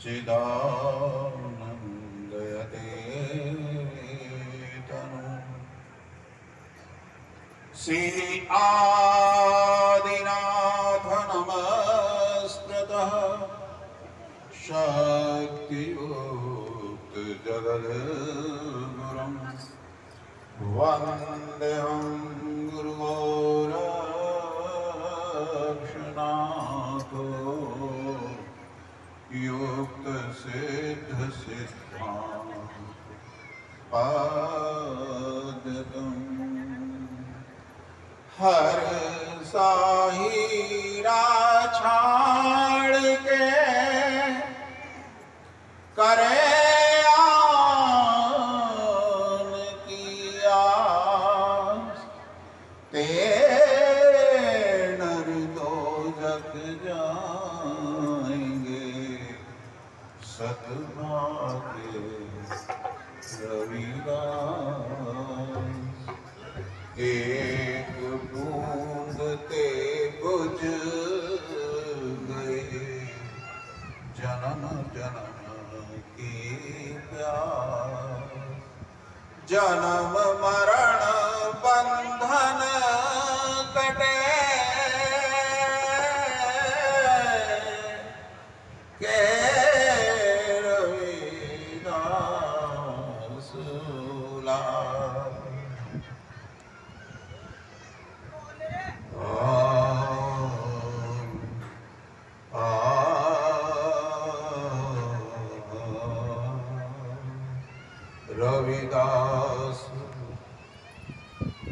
सच्चिदानन्दयते श्री आदिनाथ नमस्कृतः शक्तियुक्त जगद्गुरुं वन्देऽहं गुरुगोरक्षनाथो युक्तसिद्धसिद्धान्तपादकम् हर साहिरा छाड़ के करे आन की आस ते नर दो जग जाएंगे सतभाग्य रविदास एक बूंद ते बुझ गए जन्म जन्म की प्यास जन्म मरण बंधन कटे के रविदास लाल रविदास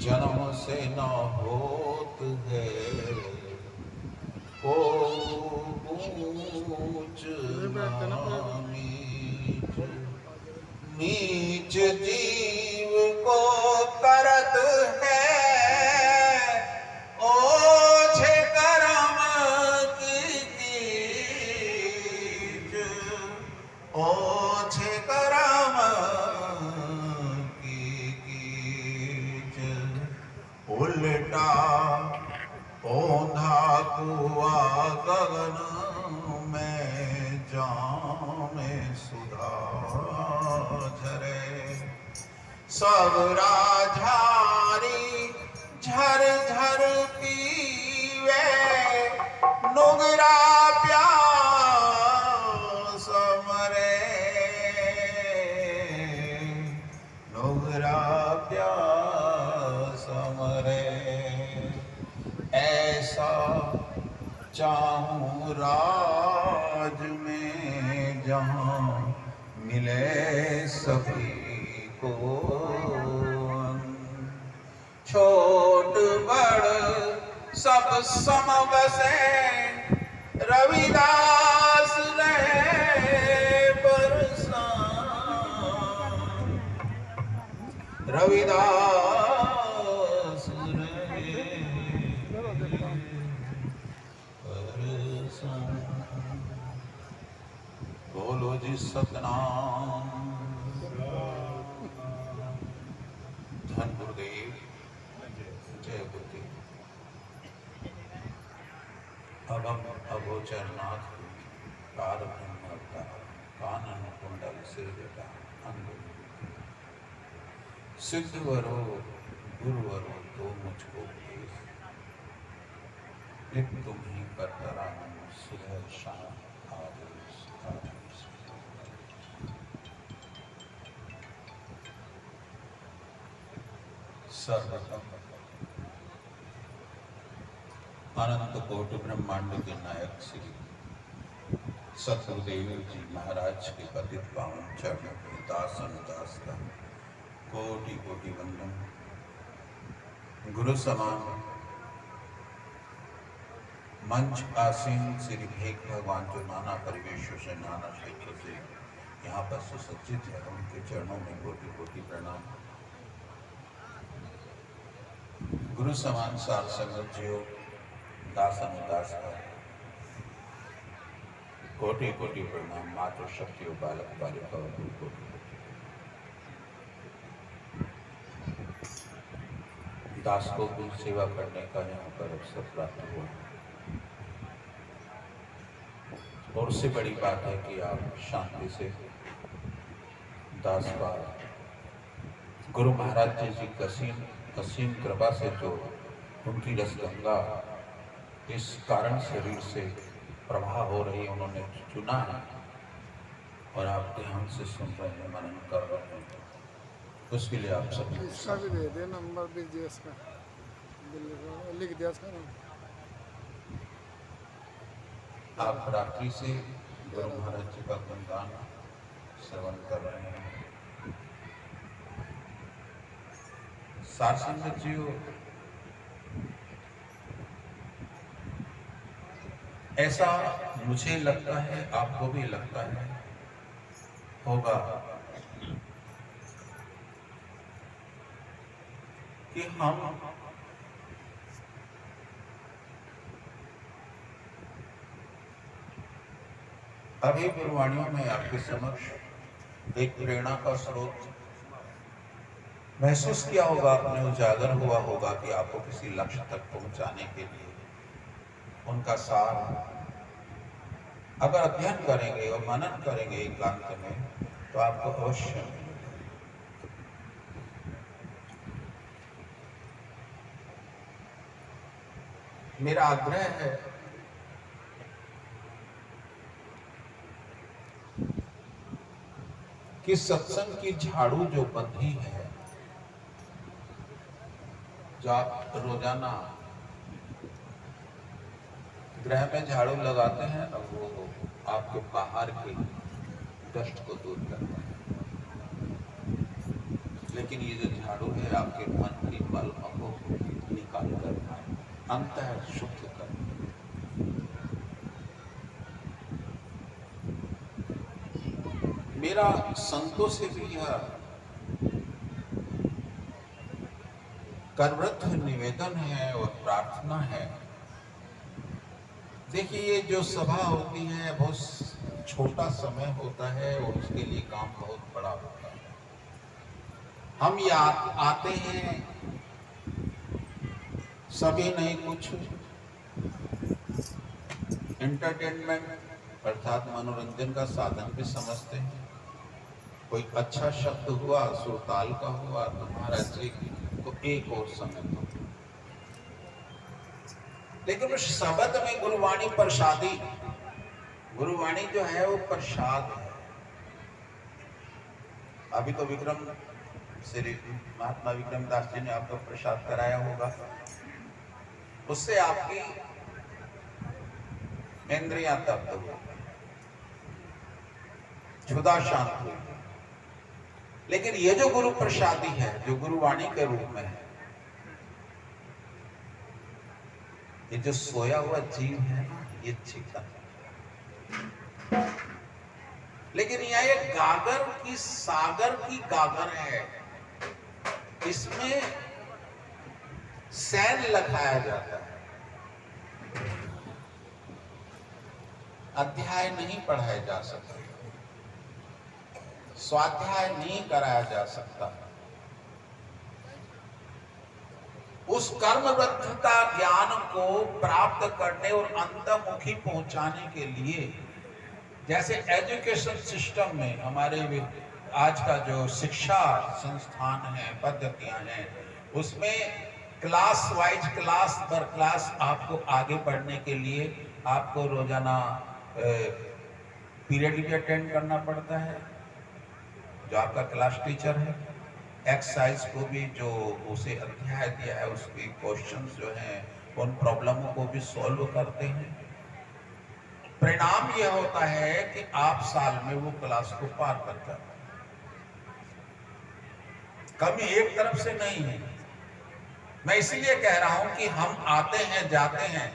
जन्म से न होत है को ऊंच नीच नीच जीव को करत है ओछे करम की कीच ओछे करम उल्टा ओंधा कुआ गगन में जामे सुधा झरे सब राझारी झर झर पीवे नुगरा प्यास मरे नुगरा प्यास मरे ऐसा चाहूं राज में जहां मिले सभी को छोट बड़ सब सम बसे रविदास रहे बरसां रविदास रहे बरसां बोलो जी सतनाम धन गुरुदेव जय गुरुदेव। अब हम अगोचरनाथ पाद ब्रह्म अवतार कानन कुंडल सिर जटा अंग सिद्ध वरो गुरुवरो तो मुझको उपदेश एक तुम ही करतरा सुधर शाम आदेश आदेश। सर्वप्रथम अनंत कोटि ब्रह्मांड के नायक श्री सतगुरुदेव जी महाराज के पतित पावन चरणों में दासन दास का कोटि कोटि वंदन। गुरु समान मंच आसीन श्री भेक भगवान जो नाना परिवेशों से नाना क्षेत्रों से यहाँ पर सुसज्जित है उनके चरणों में कोटि कोटि प्रणाम। गुरु समान सार संगत जियो दासन दास का कोटि कोटि प्रणाम। मातृ शक्ति बालक बालिका को दास को भी सेवा करने का यहाँ पर अवसर प्राप्त हुआ। और उससे बड़ी बात है कि आप शांति से 10 बार गुरु महाराज जी की असीम कृपा से जो उनकी रसगंगा इस कारण शरीर से प्रवाह हो रही है, उन्होंने चुना है और आप ध्यान से सुन रहे हैं, मनन कर रहे हैं, उसके लिए आप सभी इसका भी दे दे नंबर भी जीएस का लिख दिया इसका नाम। आप रात्रि से गुरु महाराज जी का गुणगान श्रवण कर रहे हैं। सार संगत जी, ऐसा मुझे लगता है, आपको भी लगता है होगा कि हम अभी गुरुवाणियों में आपके समक्ष एक प्रेरणा का स्रोत महसूस किया होगा, आपने उजागर हुआ होगा कि आपको किसी लक्ष्य तक पहुंचाने के लिए उनका सार अगर अध्ययन करेंगे और मनन करेंगे एकांत में तो आपको अवश्य मिलेगा। मेरा आग्रह है कि सत्संग की झाड़ू जो बंधी है, जो आप रोजाना गृह में झाड़ू लगाते हैं, अब वो आपके बाहर के डस्ट को दूर करता है, लेकिन ये जो झाड़ू है आपके मन की मलमलों को निकाल कर अंतः शुद्ध कर। मेरा संतों से भी यह करवृत्त निवेदन है और प्रार्थना है। देखिए, ये जो सभा होती है बहुत छोटा समय होता है और उसके लिए काम बहुत बड़ा होता है। हम आते हैं सभी नहीं कुछ एंटरटेनमेंट अर्थात मनोरंजन का साधन भी समझते हैं। कोई अच्छा शब्द हुआ, सुरताल का हुआ तो महाराज जी को एक और समय दो, लेकिन उस शब्द में गुरुवाणी प्रसादी, गुरुवाणी जो है वो प्रसाद है। अभी तो विक्रम श्री महात्मा विक्रमदास जी ने आपको प्रसाद कराया होगा, उससे आपकी इंद्रियां तप्त हुई, क्षुधा शांत हुई। लेकिन ये जो गुरु प्रसादी है, जो गुरुवाणी के रूप में है, ये जो सोया हुआ जीव है ना, ये चिकन, लेकिन यह एक गागर की सागर की गागर है, इसमें सैन लगाया जाता है, अध्याय नहीं पढ़ाया जा सकता, स्वाध्याय नहीं कराया जा सकता। उस कर्मबद्धता ज्ञान को प्राप्त करने और अंतर्मुखी पहुंचाने के लिए, जैसे एजुकेशन सिस्टम में हमारे आज का जो शिक्षा संस्थान है, पद्धतियां हैं, उसमें क्लास वाइज, क्लास पर क्लास आपको आगे बढ़ने के लिए आपको रोजाना पीरियड भी अटेंड करना पड़ता है। जो आपका क्लास टीचर है, एक्सरसाइज को भी जो उसे अध्याय दिया है उसके क्वेश्चंस जो हैं उन प्रॉब्लमों को भी सॉल्व करते हैं। परिणाम यह होता है कि आप साल में वो क्लास को पार कर जाते हैं। कमी एक तरफ से नहीं है। मैं इसीलिए कह रहा हूं कि हम आते हैं, जाते हैं,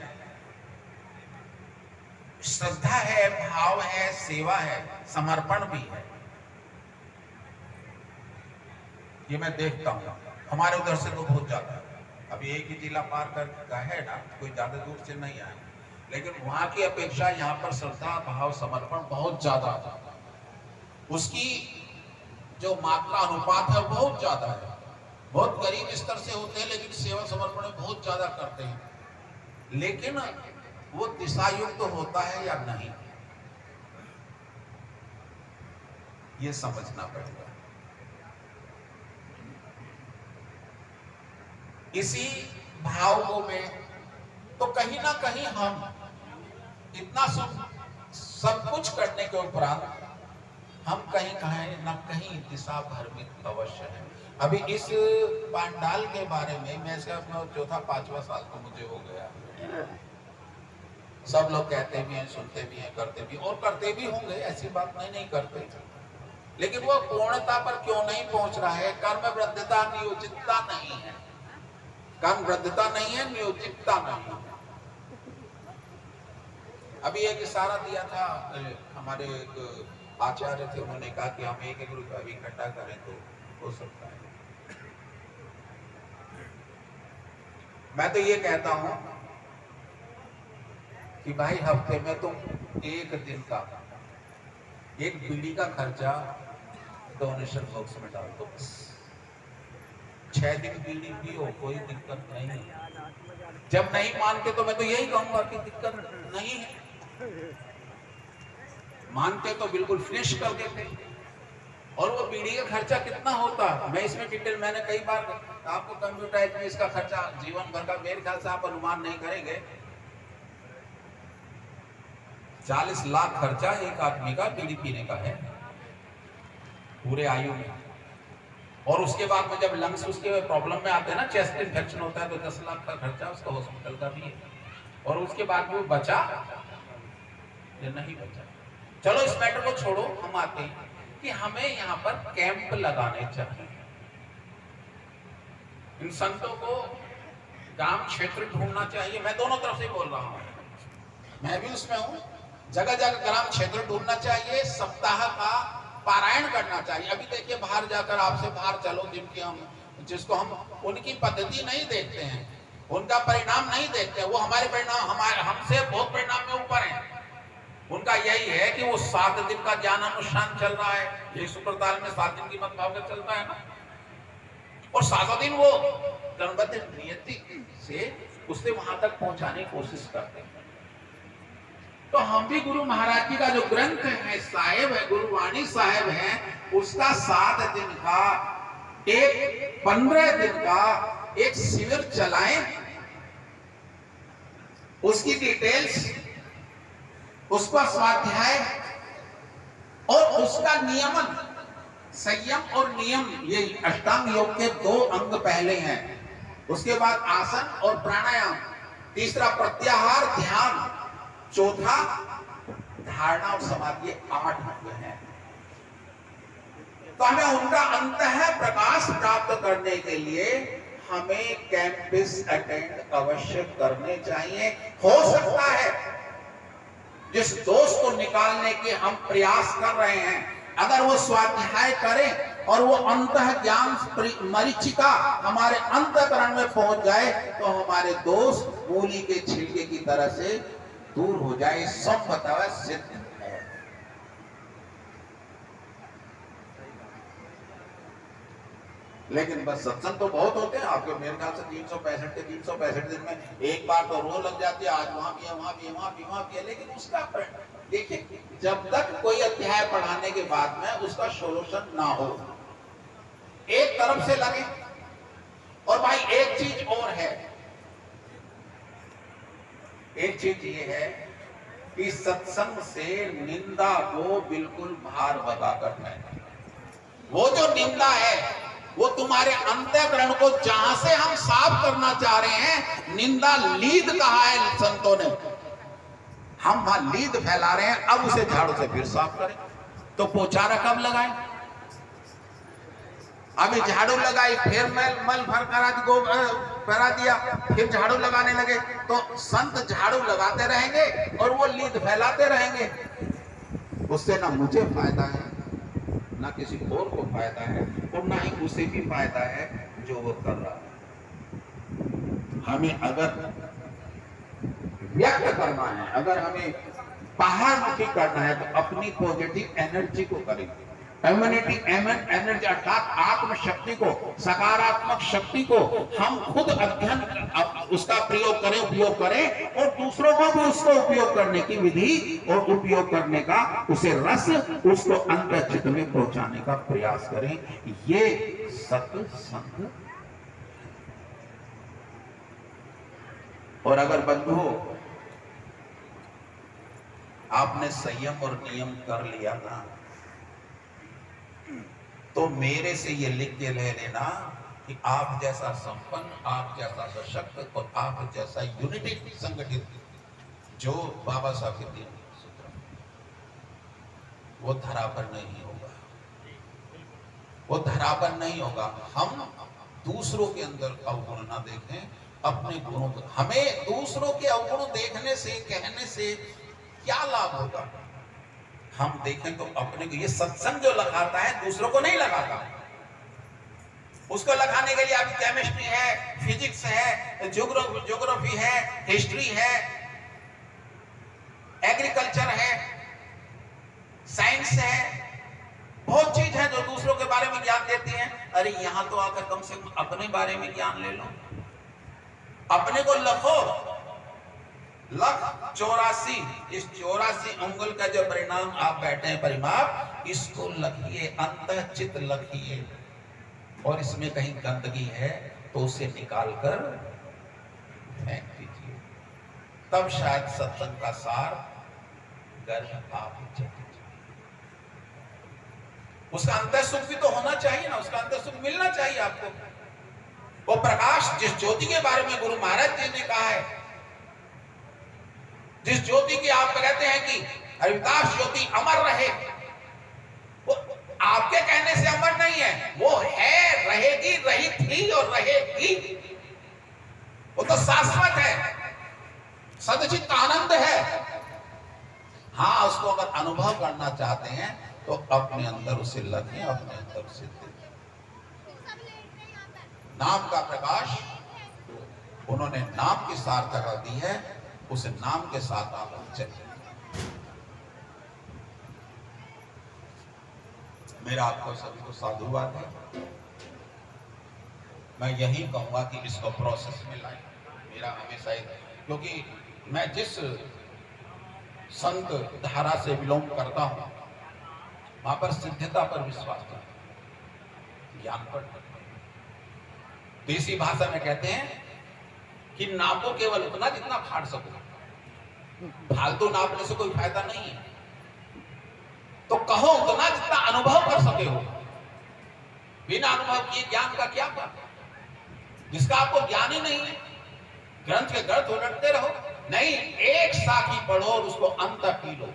श्रद्धा है, भाव है, सेवा है, समर्पण भी है। ये मैं देखता हूँ हमारे उधर से तो बहुत ज्यादा है। अभी एक ही जिला पार कर है ना, कोई ज्यादा दूर से नहीं आए, लेकिन वहां की अपेक्षा यहाँ पर श्रद्धा, भाव, समर्पण बहुत ज्यादा, उसकी जो मात्रा अनुपात है बहुत ज्यादा है। बहुत गरीब स्तर से होते हैं लेकिन सेवा समर्पण बहुत ज्यादा करते हैं, लेकिन वो दिशा युक्त तो होता है या नहीं। ये समझना पड़ेगा। इसी भाव में तो कहीं ना कहीं हम इतना सब कुछ करने के उपरांत हम कहीं न कहीं दिशा भ्रमित अवश्य है। अभी इस पंडाल के बारे में मैं इसका चौथा पांचवा साल तो मुझे हो गया। सब लोग कहते भी हैं, सुनते भी हैं, करते भी और करते भी होंगे, ऐसी बात नहीं करते, लेकिन वो पूर्णता पर क्यों नहीं पहुंच रहा है? कर्म वृद्धता नियोजितता नहीं है, कर्म वृद्धता नहीं है, नियोजितता नहीं है। अभी एक इशारा दिया था हमारे एक आचार्य थे, उन्होंने कहा कि हम 1-1 रुपया भी इकट्ठा करें तो हो सकता है। मैं तो ये कहता हूं कि भाई हफ्ते में तुम एक दिन का एक बीड़ी का खर्चा डोनेशन बॉक्स में डाल दो, 6 दिन बीड़ी पियो, कोई दिक्कत नहीं है। जब नहीं मानते तो मैं तो यही कहूंगा कि दिक्कत नहीं है, मानते तो बिल्कुल फिनिश कर देते। और वो बीड़ी का खर्चा कितना होता, मैं इसमें डिटेल मैंने कई बार आपको कंप्यूटराइज में इसका खर्चा जीवन भर का मेरे ख्याल से आप अनुमान नहीं करेंगे। 40 लाख खर्चा एक आदमी का बीड़ी पीने का है पूरे आयु में। और उसके बाद में जब लंग्स उसके प्रॉब्लम में आते हैं ना, चेस्ट इन्फेक्शन होता है, तो 10 लाख का खर्चा उसका हॉस्पिटल का भी है। और उसके बाद वो बचा या नहीं बचा। चलो इस मैटर को छोड़ो, हम आते हैं कि हमें यहाँ पर कैंप लगाने चाहिए। इन संतों को ग्राम क्षेत्र ढूंढना चाहिए। मैं दोनों तरफ से बोल रहा हूँ, मैं भी उसमें हूँ। जगह जगह ग्राम क्षेत्र ढूंढना चाहिए, सप्ताह का पारायण करना चाहिए। अभी देखिए बाहर जाकर, आपसे बाहर चलो, जिसको हम उनकी पद्धति नहीं देखते हैं, उनका परिणाम नहीं देखते हैं, वो हमारे परिणाम हमसे बहुत परिणाम में ऊपर हैं। उनका यही है कि वो 7 दिन का ज्ञान अनुष्ठान चल रहा है, ये शुक्रताल में 7 दिन की मत भाव चलता है ना, और 7 दिन वो गणपति नियति से उससे वहां तक पहुंचाने की कोशिश करते हैं। तो हम भी गुरु महाराज जी का जो ग्रंथ है साहेब है, गुरुवाणी साहेब है, उसका 7 दिन का एक 15 दिन का एक शिविर चलाएं, उसकी डिटेल्स, उसका स्वाध्याय और उसका नियमन, संयम और नियम, ये अष्टांग योग के 2 अंग पहले हैं। उसके बाद आसन और प्राणायाम, तीसरा प्रत्याहार ध्यान, चौथा धारणा और समाधि, 8 अंग हैं। तो हमें उनका अंतः प्रकाश प्राप्त करने के लिए हमें कैंपस अटेंड अवश्य करने चाहिए। हो सकता है जिस दोष को निकालने के हम प्रयास कर रहे हैं, अगर वो स्वाध्याय करें और वो अंतः ज्ञान मरीचिका हमारे अंतःकरण में पहुंच जाए, तो हमारे दोष मूली के छिलके की तरह से दूर हो जाए, संभवतः सिद्ध है। लेकिन बस सत्संग तो बहुत होते हैं आपके, मेरे ख्याल से 365 के 365 दिन में एक बार तो रो लग जाती है, आज वहां भी है, वहां भी है, वहां भी, वहां भी है। लेकिन उसका देखिए, जब तक कोई अध्याय पढ़ाने के बाद में उसका सोल्यूशन ना हो, एक तरफ से लगे। और भाई एक चीज और है, एक चीज ये है कि सत्संग से निंदा को बिल्कुल बाहर भगाकर फेंकना। वो जो निंदा है वो तुम्हारे अंतःकरण को जहां से हम साफ करना चाह रहे हैं, निंदा लीद कहा है संतों ने, हम वहां लीद फैला रहे हैं, अब उसे झाड़ू से फिर साफ करें। तो पोचारा कब लगाए? अभी झाड़ू लगाई, फिर मल भर करा दिया, फिर झाड़ू लगाने लगे, तो संत झाड़ू लगाते रहेंगे और वो लीद फैलाते रहेंगे। उससे ना मुझे फायदा है, ना किसी और को फायदा है, और ना ही उसे भी फायदा है जो वो कर रहा है। हमें अगर व्यक्त करना है, अगर हमें बाहर मुखी करना है, तो अपनी पॉजिटिव एनर्जी को करें। एनर्जी अर्थात आत्म शक्ति को, सकारात्मक शक्ति को हम खुद अध्ययन उसका उपयोग करें और दूसरों को भी उसको उपयोग करने की विधि और उपयोग करने का उसे रस उसको अंतर्चित में पहुंचाने का प्रयास करें। ये सत्संग। और अगर बंधु आपने संयम और नियम कर लिया ना, तो मेरे से ये लिख के ले लेना कि आप जैसा संपन्न, आप जैसा सशक्त और आप जैसा यूनिटी संगठित जो बाबा साहब के तीन सूत्र, वो धरा पर नहीं होगा, वो धरा पर नहीं होगा। हम दूसरों के अंदर अवगुण ना देखें, अपने गुणों को। हमें दूसरों के अवगुण देखने से, कहने से क्या लाभ होगा? हम देखें तो अपने को। ये सत्संग जो लगाता है दूसरों को नहीं लगाता। उसको लगाने के लिए आपकी केमिस्ट्री है, फिजिक्स है, ज्योग्राफी है, हिस्ट्री है, एग्रीकल्चर है, साइंस है, बहुत चीज है जो दूसरों के बारे में ज्ञान देती है। अरे यहां तो आकर कम से कम अपने बारे में ज्ञान ले लो, अपने को लखो। लख 84, इस 84 अंगुल का जो परिणाम आप बैठे हैं परिमाप, इसको लखिए, अंतःचित लखिए। और इसमें कहीं गंदगी है तो उसे निकालकर फेंक दीजिए, तब शायद सत्संग का सार गर्भ आप चले। उसका अंतर सुख भी तो होना चाहिए ना, उसका अंतर सुख मिलना चाहिए आपको। वो प्रकाश, जिस ज्योति के बारे में गुरु महाराज जी ने कहा है, जिस ज्योति की आप कहते हैं कि हरिदास ज्योति अमर रहे, वो आपके कहने से अमर नहीं है, वो है, रहेगी, रही थी और रहेगी। वो तो शाश्वत है, सदचित आनंद है। हाँ, उसको अगर अनुभव करना चाहते हैं तो अपने अंदर उसे लगे, अपने अंदर उसे देखें। नाम का प्रकाश उन्होंने नाम की सार्थकता दी है, उस नाम के साथ आप चले। मेरा आपको सभी को साधुवाद है। मैं यही कहूंगा कि इसको प्रोसेस में लाएं। मेरा हमेशा ही, क्योंकि मैं जिस संत धारा से बिलोंग करता हूं वहां पर सिद्धता पर विश्वास करता हूं, ज्ञान पर। देसी भाषा में कहते हैं कि नापो केवल उतना जितना फाड़ सको, फालतू नापने से कोई फायदा नहीं है। तो कहो उतना जितना अनुभव कर सके हो। बिना अनुभव किए ज्ञान का क्या काम? जिसका आपको ज्ञान ही नहीं है, ग्रंथ के ग्रंथ उलटते रहो। नहीं, एक साखी पढ़ो और उसको अंत पी लो।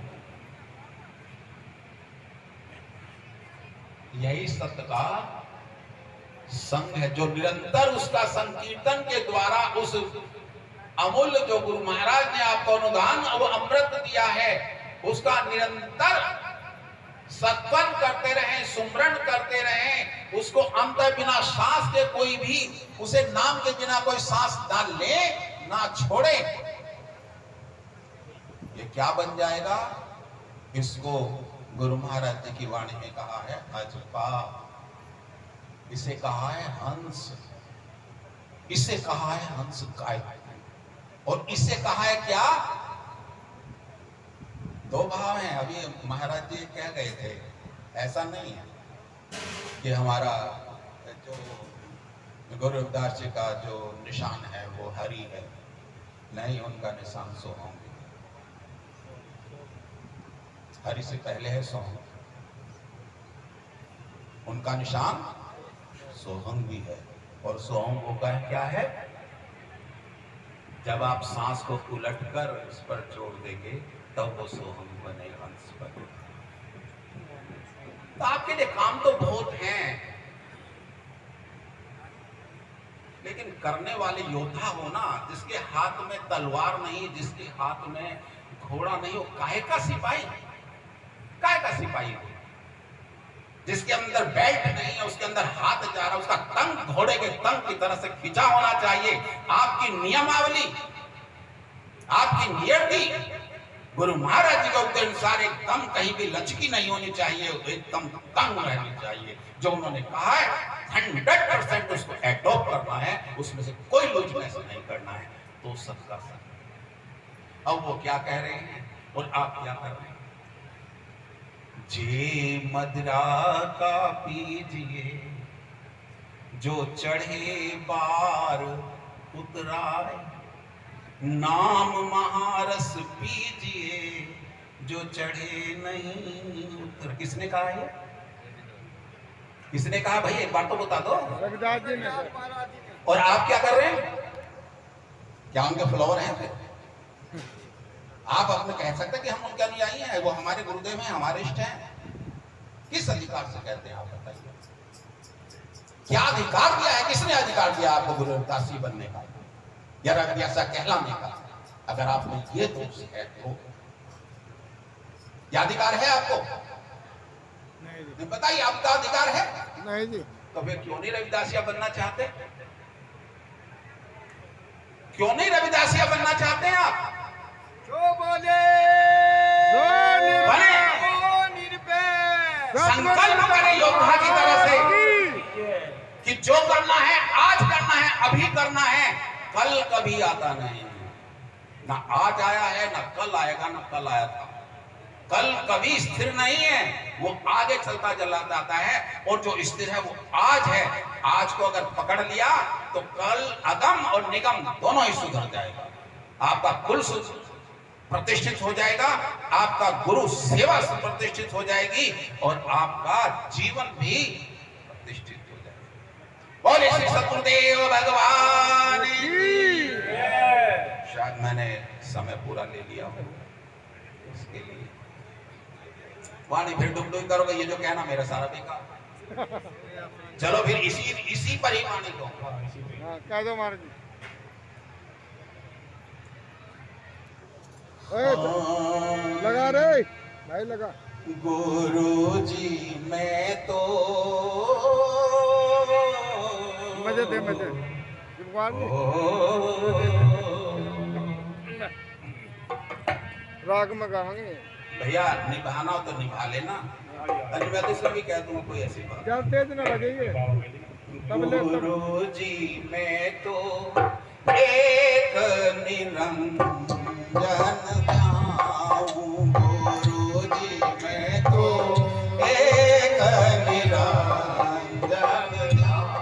यही सत्य का संग है, जो निरंतर उसका संकीर्तन के द्वारा उस अमूल्य जो गुरु महाराज ने आपको अनुदान और अमृत दिया है, उसका निरंतर सत्वन करते रहें, सुमरण करते रहें। उसको अंत बिना सांस के कोई भी, उसे नाम के बिना कोई सांस ना ले ना छोड़े। ये क्या बन जाएगा? इसको गुरु महाराज जी की वाणी में कहा है अजपा, इसे कहा है हंस, इसे कहा है हंस काय, और इसे कहा है क्या? दो भाव हैं। अभी महाराज जी कह गए थे, ऐसा नहीं है कि हमारा जो गुरु रविदास जी का जो निशान है वो हरि है। नहीं, उनका निशान सोहम। हरि से पहले है सोहम, उनका निशान सोहम भी है। और सोहम वो क्या है? जब आप सांस को उलटकर उस पर जोड़ देंगे तब वो सोहम बने हंस पर। तो आपके लिए काम तो बहुत हैं, लेकिन करने वाले योद्धा हो ना, जिसके हाथ में तलवार नहीं, जिसके हाथ में घोड़ा नहीं हो। काहे का सिपाही? काहे का सिपाही हो? जिसके अंदर बेल्ट नहीं है, उसके अंदर हाथ जा रहा है, उसका तंग घोड़े के तंग की तरह से खिंचा होना चाहिए। आपकी नियमावली, आपकी नियति गुरु महाराज जी का उपदेश अनुसार एकदम कहीं भी लचकी नहीं होनी चाहिए, एकदम तंग रहनी चाहिए। जो उन्होंने कहा है 100% उसको एडॉप्ट करना है, उसमें से कोई लूजनेस नहीं करना है, तो सबका सब। अब वो क्या कह रहे हैं और आप क्या कर रहे हैं? जे मदिरा का पीजिए, जो चढ़े बार उतराए, नाम महारस पीजिए, जो चढ़े नहीं उतर। किसने कहा है? किसने कहा भाई? एक बार तो बता दो। रविदास जी ने। और आप क्या कर रहे हैं? क्या उनके फ्लोवर हैं फिर? आप अपने कह सकते हैं कि हम उनके अनुयायी हैं, वो हमारे गुरुदेव हैं, हमारे इष्ट हैं? किस अधिकार से कहते हैं आप बताइए? क्या अधिकार दिया है? किसने अधिकार दिया आपको गुरु रविदास जी बनने का या रविदासा कहलाने का? अगर आप में ये दोष है तो क्या अधिकार है आपको? नहीं बताइए, आपका अधिकार है? नहीं जी। तो फिर क्यों नहीं रविदासिया बनना चाहते? क्यों नहीं रविदासिया बनना चाहते हैं आप? जो बोले बने। निरपेक्ष संकल्प करें योद्धा की तरह से कि जो करना है आज करना है, अभी करना है, कल कभी आता नहीं। ना आज आया है, ना कल आएगा, ना कल आया था। कल कभी स्थिर नहीं है, वो आगे चलता चला जाता है, और जो स्थिर है वो आज है। आज को अगर पकड़ लिया तो कल अगम और निगम दोनों ही सुधर जाएगा। आपका कुल प्रतिष्ठित हो जाएगा, आपका गुरु सेवा से प्रतिष्ठित हो जाएगी, और आपका जीवन भी प्रतिष्ठित हो जाएगा। बोले श्री सतगुरुदेव भगवान की। शायद मैंने समय पूरा ले लिया हूँ, इसके लिए वाणी फिर डुगडुग करोगे, ये जो कहना मेरा सारा बेकार। चलो फिर इसी पर ही वाणी दो। हाँ, कह दो महाराज जी। लगा रे भाई, लगा। गुरु जी मैं तो मजे दे मजे। राग में गाएंगे भैया, निभाना हो तो निभा लेना। अरे मैं तो इसलिए भी कह दूंगा कोई ऐसी बात। जब तेज न लगेगी गुरु जी मैं तो एक निरंजन जाऊं, गुरु जी मैं तो एक निरंजन जाऊं।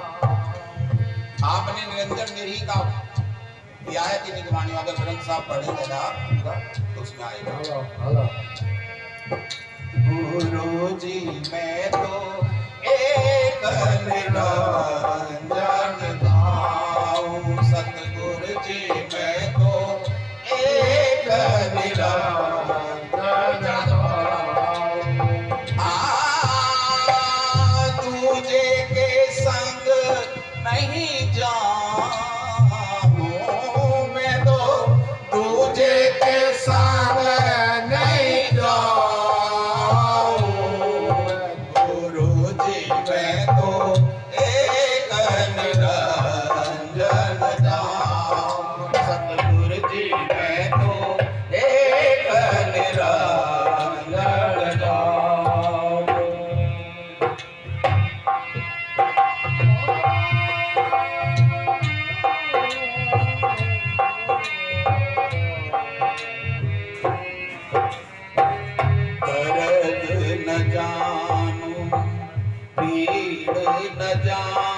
आपने निरंजन मेरी का दिया है कि निगरानी, अगर ग्रंथ साहब पढ़ेंगे ना तो उसमें आएगा। गुरु जी मैं तो एक निरंजन जाऊं, सतगुरु जी मैं तो एक निरंजन जाऊं। दूजे के संग नहीं जाऊं, मैं तो दूजे के संग नहीं जाऊं। गुरु जी मैं तो एक निरंजन जाऊं, सतगुरु जी मैं तो एक निरंजन जाऊं। दर्द न जानूं, पीड़ न जानूं,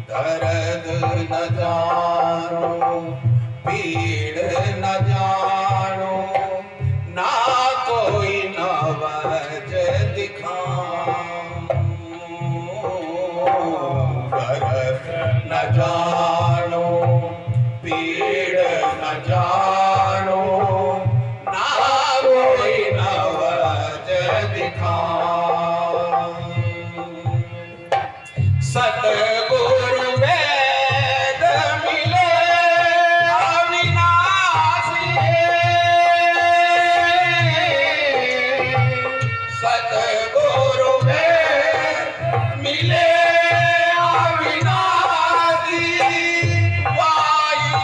दर्द न जानूं, पीड़ न जानूं, ना कोई नवज दिखाऊं, दर्द न जानूं, पीड़ न जानो, ना कोई नवज दिखाऊं। सतगुरु वेद मिले अविनाशी, सतगुरु वेद मिले अविनाशी, वायु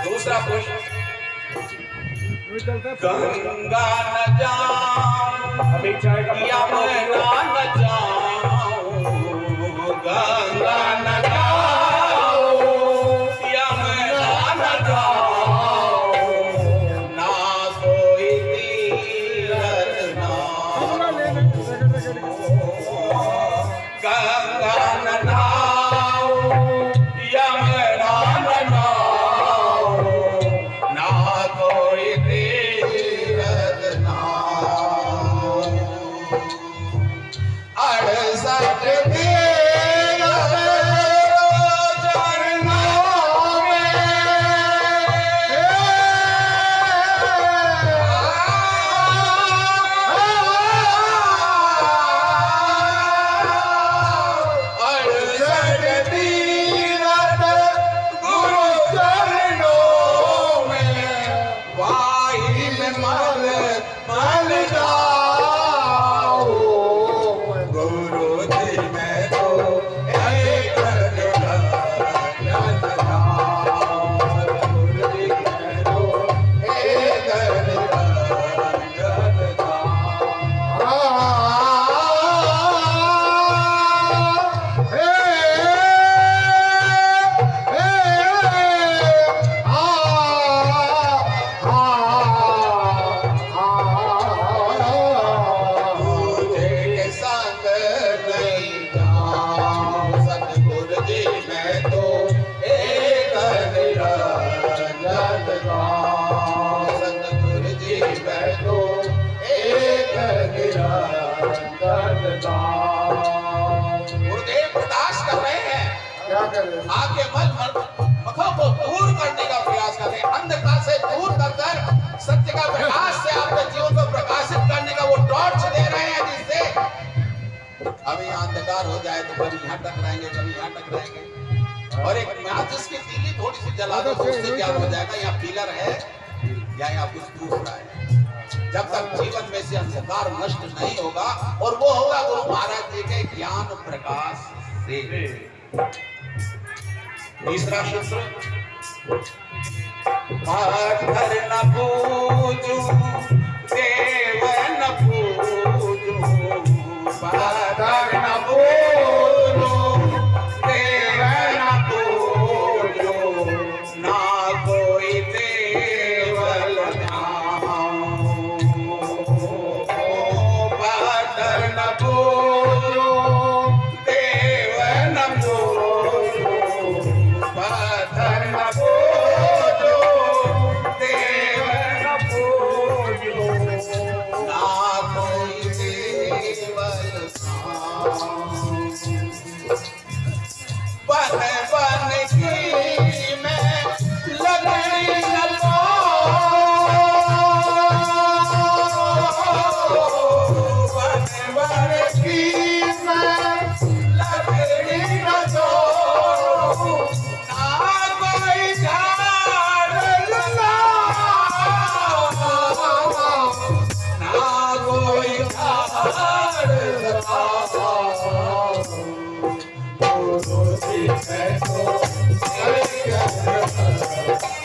दूसरा प्रश्न, मैं चलता गंगा न जाऊं अभी चाय का यमुना न जाऊं, गंगा न जाऊं यमुना न जाऊं, ना कोई तीरथ पूरा नाऊं। लेना गंगा न नाऊं यमुना न नाऊं, ना कोई तीरथ नाऊं। 68 तीरथ चरणों में, 68 तीरथ गुरु चरणों में, वाही में मल मल जाऊं। गुरु जी मैं तो एक निरंजन नाम, गुरु जी मैं तो एक निरंजन मुझे के संग नहीं जाऊं, सतगुरु जी मैं तो एक निरंजन नाम, सतगुरु जी मैं तो एक निरंजन नाम। गुरुदेव प्रकाश कर रहे हैं, क्या करें आपके मन मखों को दूर करने का प्रयास कर रहे हैं, अंधकार से दूर कर सत्य का प्रकाश से आपके जीवन को प्रकाशित करने का वो टॉर्च दे रहे हैं, जिससे अभी अंधकार हो जाए तो कभी यहाँ टकराएंगे, कभी यहाँ टकराएंगे। और एक माचिस की तीली थोड़ी सी जला दो तो उससे क्या हो जाएगा, यहाँ पिलर है या यहाँ कुछ दूसरा है। जब तक जीवन में से अंधकार नष्ट नहीं होगा, और वो होगा गुरु महाराज जी के ज्ञान प्रकाश से। तीसरा शस्त्र, पाथर न पूजू देव न पूजू, पाथर न पूजू देव न पूजू, ना कोई देवल नाऊं। पाथर न पूजू देव न पूजू, पाथर न पूजू देव न पूजू, ना कोई देवल नाऊं। बन बन की मैं लगड़ी न लाऊं, बन बन की मैं लगड़ी न लाऊं, ना कोई झाड़ लगाऊं, ना कोई झाड़ लगाऊं। गुरु जी मैं तो एक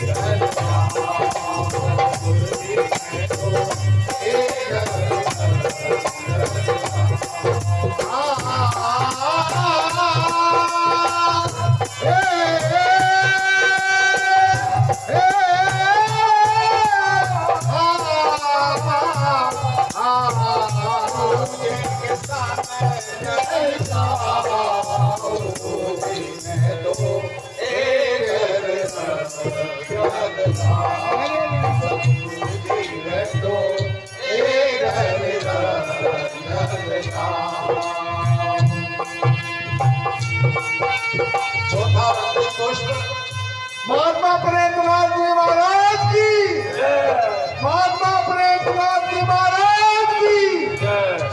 निरंजन नाम, गुरु जी मैं तो एक के साथ नहीं जाऊं, मैं तो एक निरंजन नाम, मैं तो एक निरंजन नाम। चौथा पुष्प, महात्मा प्रेमनाथ जी महाराज की, महात्मा प्रेमनाथ जी महाराज की।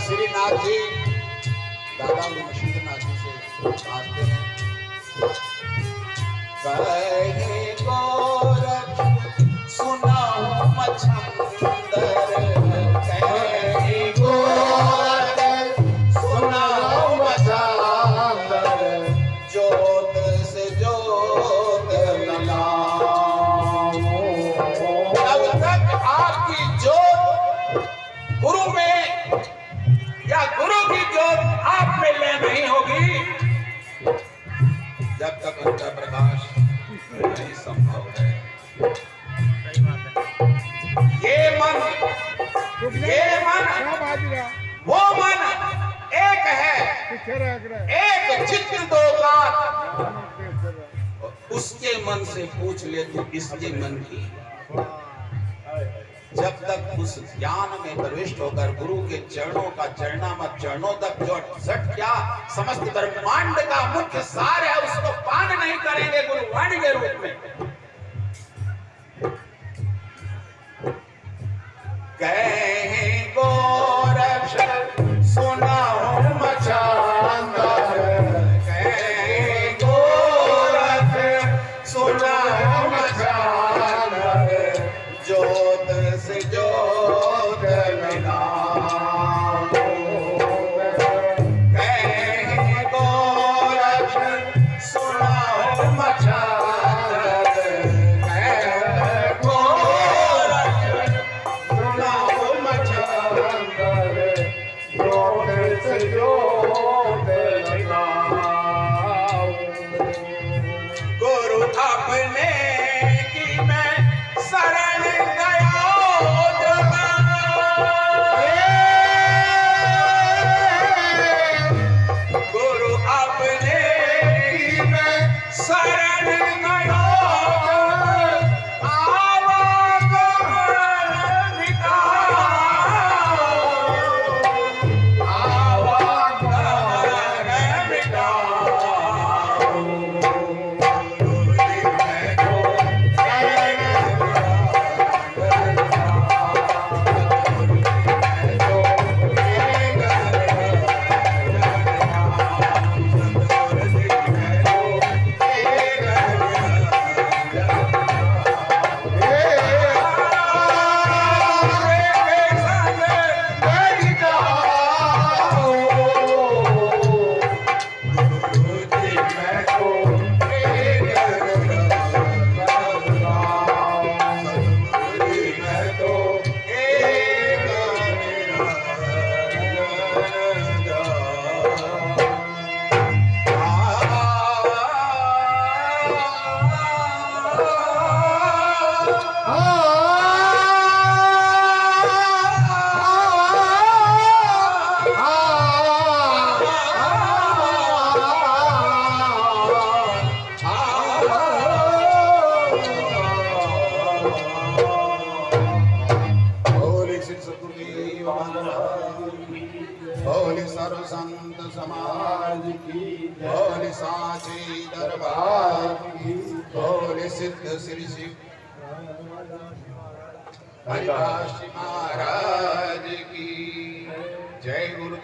श्रीनाथ जी दादा मशीनाथ जी से आते हैं, कहे गोरख सुनाऊं मछंदर, कहे गोरख सुनाऊं मछंदर, जोत ज्योत लगाओ। जब तक आपकी ज्योत गुरु में या गुरु की ज्योत आप में ले नहीं होगी, जब तक उनका प्रकाश नहीं संभव है। ये मन वो मन एक है, एक चित्त दो बात। उसके मन से पूछ ले तू इसके मन की। जब तक उस ज्ञान में प्रविष्ट होकर गुरु के चरणों तक जो सट क्या समस्त ब्रह्मांड का मुख्य सार है उसको पान नहीं करेंगे गुरु वाणी के रूप में। कहे गोरक्ष सुनाओ मचांदर, कहे गोरक्ष सुनाओ मचांदर, ज्योत से ज्योत मिलाओ। कहे गोरक्ष सुनाओ मचांदर, कहे गोरक्ष सुनाओ मचांदर, ज्योत से ज्योत लगाओ। गुरु अपने की मैं शरण गया गुरु अपने की मैं शरण गया आवागमन मिटाओ, आवागमन मिटाओ। बोले सर्व संत समाज की, बोले साचे दरबार की, बोले सिद्ध श्री शिव हरिदास महाराज की जय। गुरुदेव।